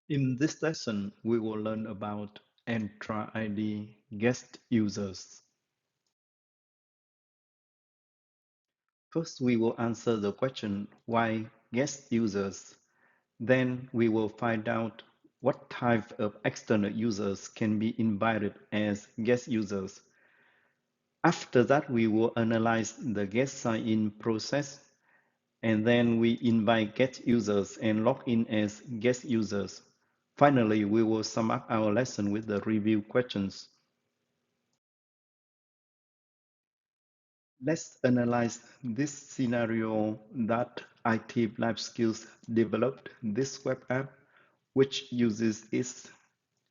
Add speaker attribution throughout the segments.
Speaker 1: In this lesson, we will learn about Entra-ID guest users. First, we will answer the question, why guest users? Then we will find out what type of external users can be invited as guest users. After that, we will analyze the guest sign-in process, and then we invite guest users and log in as guest users. Finally, we will sum up our lesson with the review questions. Let's analyze this scenario that IT Life Skills developed this web app, which uses its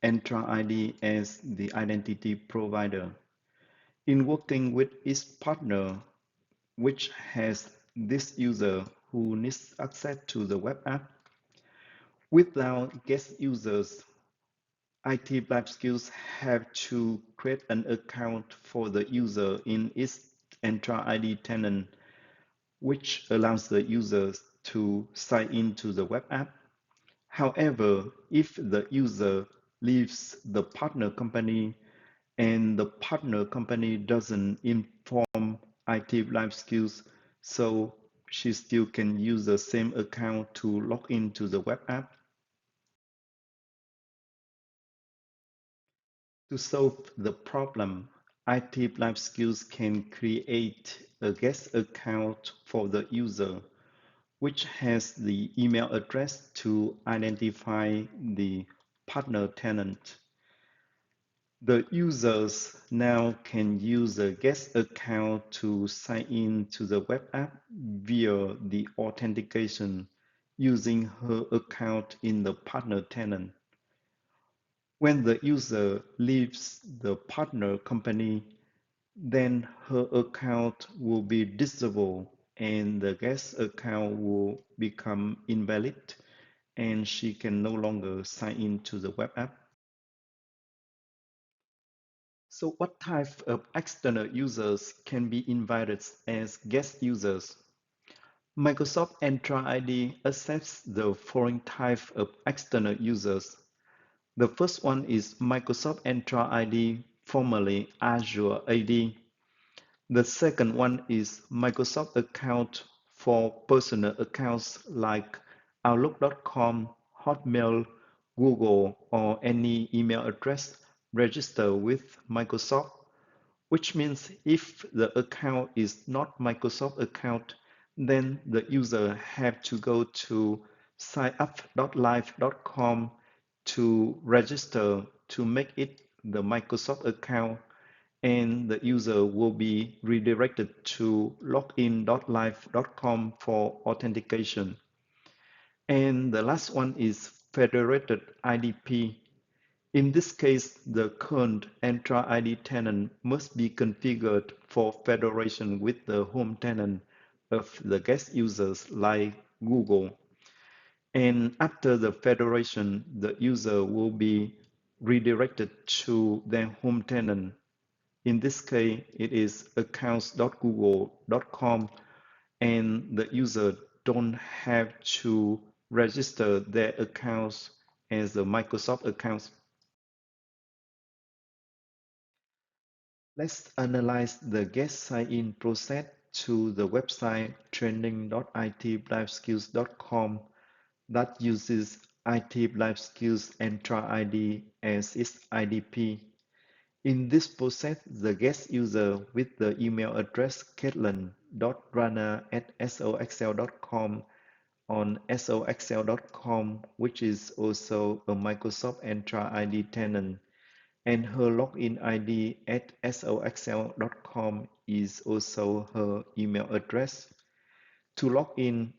Speaker 1: Entra-ID as the identity provider. In working with its partner, which has this user who needs access to the web app, without guest users, IT Life Skills have to create an account for the user in its Entra-ID tenant, which allows the users to sign into the web app. However, if the user leaves the partner company and the partner company doesn't inform IT Life Skills, so she still can use the same account to log into the web app. To solve the problem, IT Life Skills can create a guest account for the user, which has the email address to identify the partner tenant. The users now can use a guest account to sign in to the web app via the authentication using her account in the partner tenant. When the user leaves the partner company, then her account will be disabled and the guest account will become invalid and she can no longer sign in to the web app. So what type of external users can be invited as guest users? Microsoft Entra ID accepts the following type of external users. The first one is Microsoft Entra ID, formerly Azure AD. The second one is Microsoft account for personal accounts like Outlook.com, Hotmail, Google, or any email address registered with Microsoft, which means if the account is not Microsoft account, then the user have to go to signup.live.com to register to make it the Microsoft account, and the user will be redirected to login.live.com for authentication. And the last one is federated IDP. In this case, the current Entra-ID tenant must be configured for federation with the home tenant of the guest users like Google. And after the federation, the user will be redirected to their home tenant. In this case, it is accounts.google.com, and the user don't have to register their accounts as a Microsoft account. Let's analyze the guest sign-in process to the website training.itlifeskills.com that uses IT Life Skills Entra ID as its IDP. In this process, the guest user with the email address caitlin.runner@soxl.com on soxl.com, which is also a Microsoft Entra ID tenant, and her login ID at soxl.com is also her email address. To log in,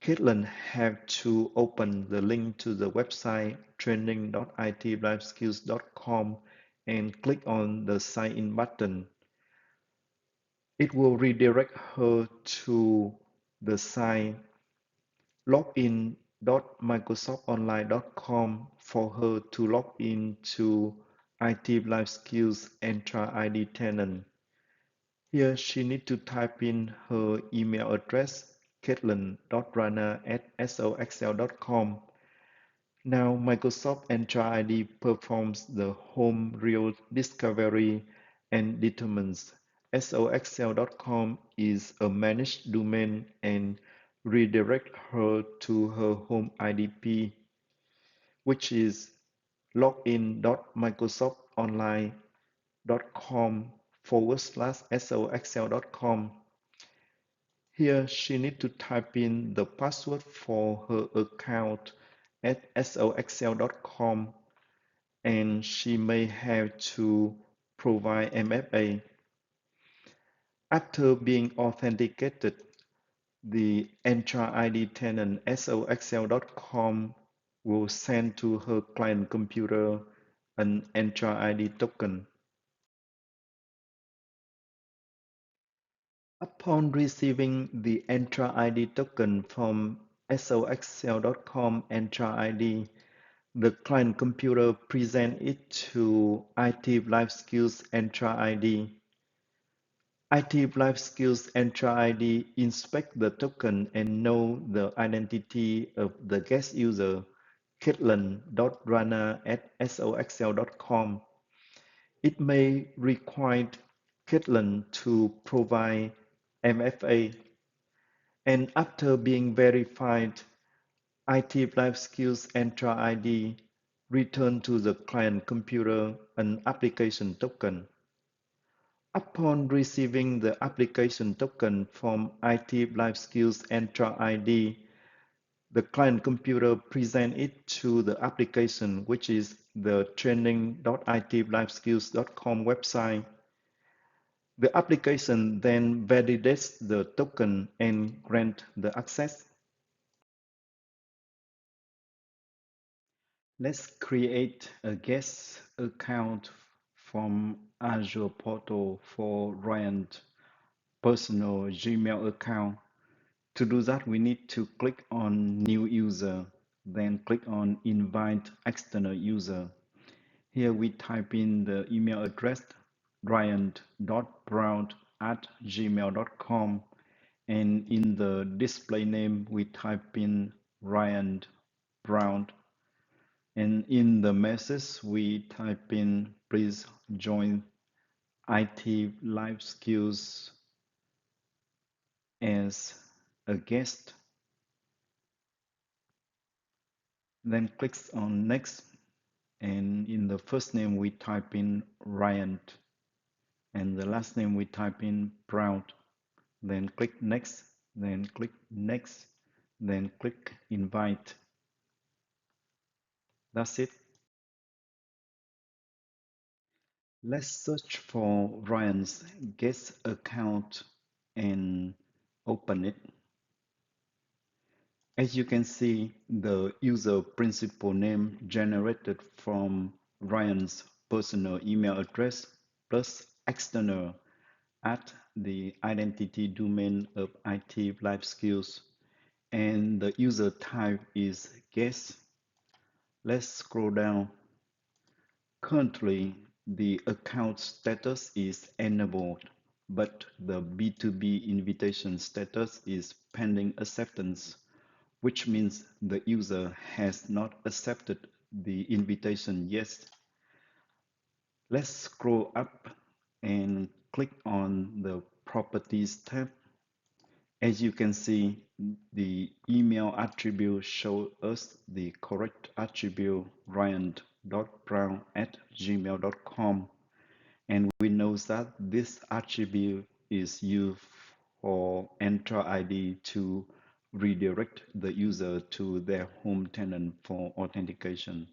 Speaker 1: Caitlin have to open the link to the website training.itlifeskills.com and click on the sign in button. It will redirect her to the site login.microsoftonline.com for her to log in to IT Life Skills Entra ID tenant. Here she needs to type in her email address caitlin.runner@soxl.com. Now, Microsoft Entra-ID performs the home real discovery and determines soxl.com is a managed domain and redirect her to her home IDP, which is login.microsoftonline.com/soxl.com. Here she needs to type in the password for her account at soxl.com, and she may have to provide MFA. After being authenticated, the Entra-ID tenant soxl.com will send to her client computer an Entra-ID token. Upon receiving the Entra-ID token from soxl.com Entra-ID, the client computer presents it to IT Life Skills Entra-ID. IT Life Skills Entra-ID inspect the token and know the identity of the guest user, Caitlin.Rana@soxl.com. It may require Caitlin to provide MFA, and after being verified, IT Life Skills Entra-ID return to the client computer an application token. Upon receiving the application token from IT Life Skills Entra-ID, the client computer presents it to the application, which is the training.itlifeskills.com website. The application then validates the token and grants the access. Let's create a guest account from Azure portal for Ryan's personal Gmail account. To do that, we need to click on New User, then click on Invite External User. Here we type in the email address ryan.brown@gmail.com, and in the display name we type in Ryan Brown, and in the message we type in please join IT Life Skills as a guest, then clicks on next, and in the first name we type in Ryan, and the last name we type in Brown, then click next, then click next, then click invite. That's it. Let's search for Ryan's guest account and open it. As you can see, the user principal name generated from Ryan's personal email address plus external at the identity domain of IT Life Skills, and the user type is guest. Let's scroll down. Currently, the account status is enabled, but the B2B invitation status is pending acceptance, which means the user has not accepted the invitation yet. Let's scroll up and click on the Properties tab. As you can see, the email attribute shows us the correct attribute ryan.brown@gmail.com, and we know that this attribute is used for Entra-ID to redirect the user to their home tenant for authentication.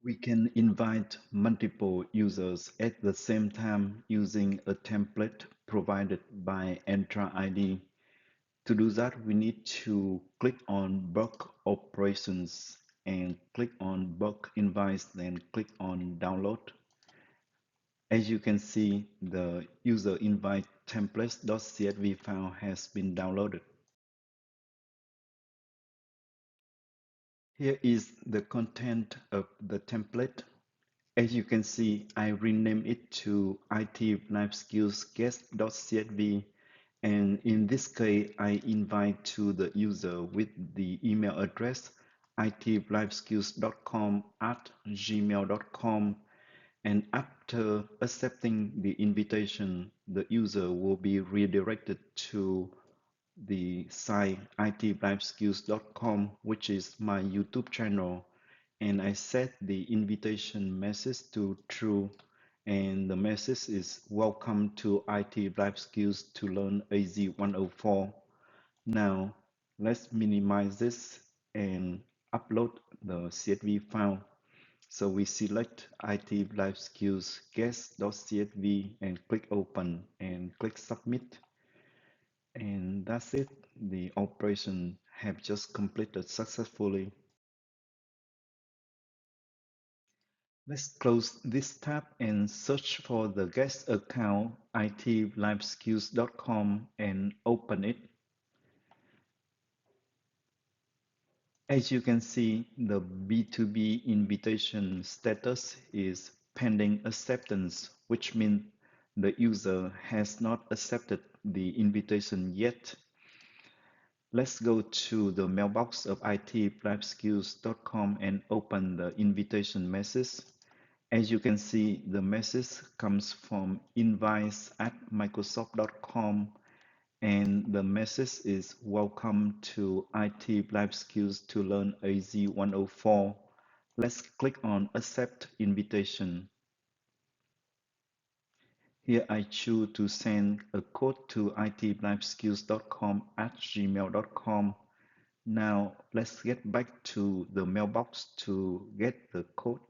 Speaker 1: We can invite multiple users at the same time using a template provided by Entra-ID. To do that, we need to click on bulk operations and click on bulk invites, then click on download. As you can see, the user invite templates.csv file has been downloaded. Here is the content of the template. As you can see, I renamed it to IT Life Skills Guest.csv, And in this case, I invite to the user with the email address itlifeskills.com@gmail.com. And after accepting the invitation, the user will be redirected to the site itlifeskills.com, which is my YouTube channel. And I set the invitation message to true, and the message is welcome to IT Life Skills to learn AZ 104. Now let's minimize this and upload the CSV file. So we select IT Life Skills guest.csv and click open and click submit. And that's it. The operation have just completed successfully. Let's close this tab and search for the guest account itlifeskills.com and open it. As you can see, the B2B invitation status is pending acceptance, which means the user has not accepted the invitation yet. Let's go to the mailbox of itlifeskills.com and open the invitation message. As you can see, the message comes from invites@microsoft.com, and the message is welcome to IT Life Skills to learn AZ 104. Let's click on accept invitation. Here I choose to send a code to itlifeskills.com@gmail.com. Now let's get back to the mailbox to get the code.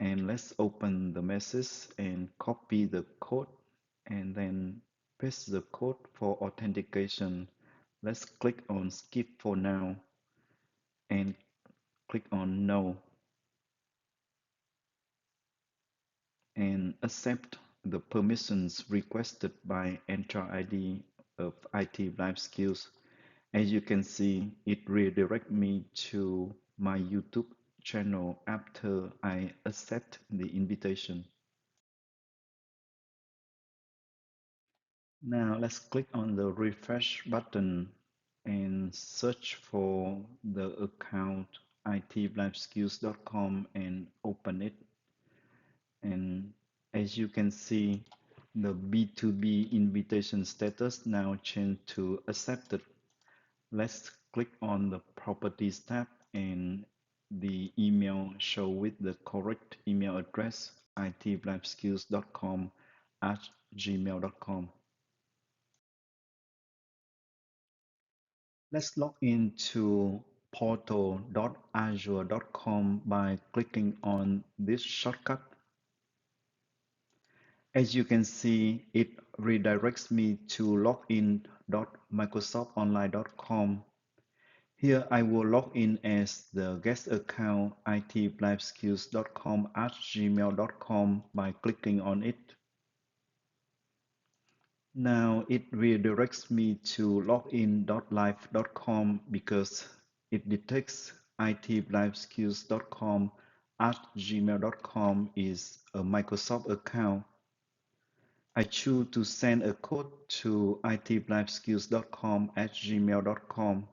Speaker 1: And let's open the message and copy the code and then paste the code for authentication. Let's click on skip for now and click on no and accept the permissions requested by Entra-ID of IT Life Skills. As you can see, it redirects me to my YouTube channel after I accept the invitation. Now let's click on the refresh button and search for the account itlifeskills.com and open it. And as you can see, the B2B invitation status now changed to accepted. Let's click on the properties tab and the email show with the correct email address itlifeskills.com@gmail.com. Let's log into portal.azure.com by clicking on this shortcut. As you can see, it redirects me to login.microsoftonline.com. Here I will log in as the guest account itlifeskills.com@gmail.com by clicking on it. Now it redirects me to login.live.com because it detects itlifeskills.com@gmail.com is a Microsoft account. I choose to send a code to itlifeskills.com@gmail.com.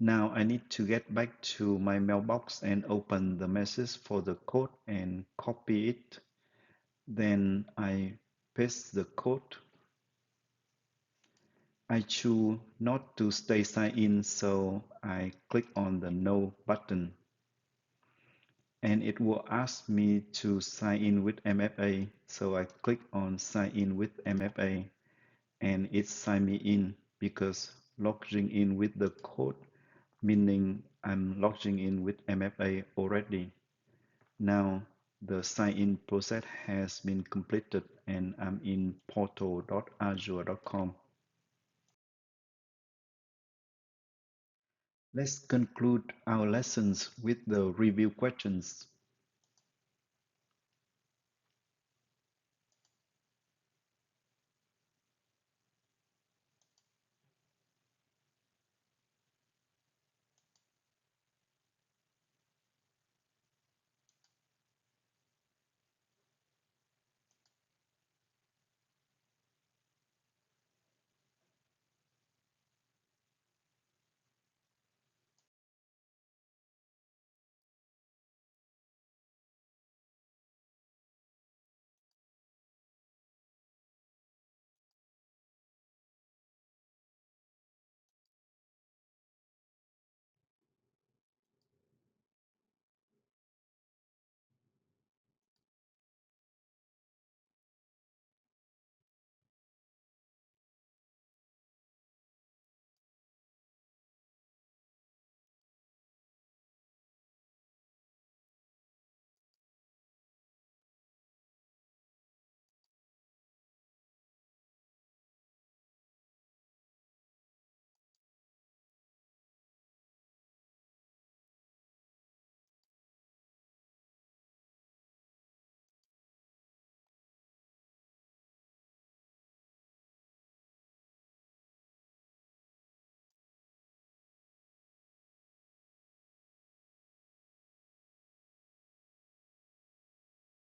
Speaker 1: Now I need to get back to my mailbox and open the message for the code and copy it. Then I paste the code. I choose not to stay signed in, so I click on the no button. And it will ask me to sign in with MFA, so I click on sign in with MFA, and it signed me in because logging in with the code, meaning I'm logging in with MFA already. Now the sign-in process has been completed and I'm in portal.azure.com. Let's conclude our lessons with the review questions.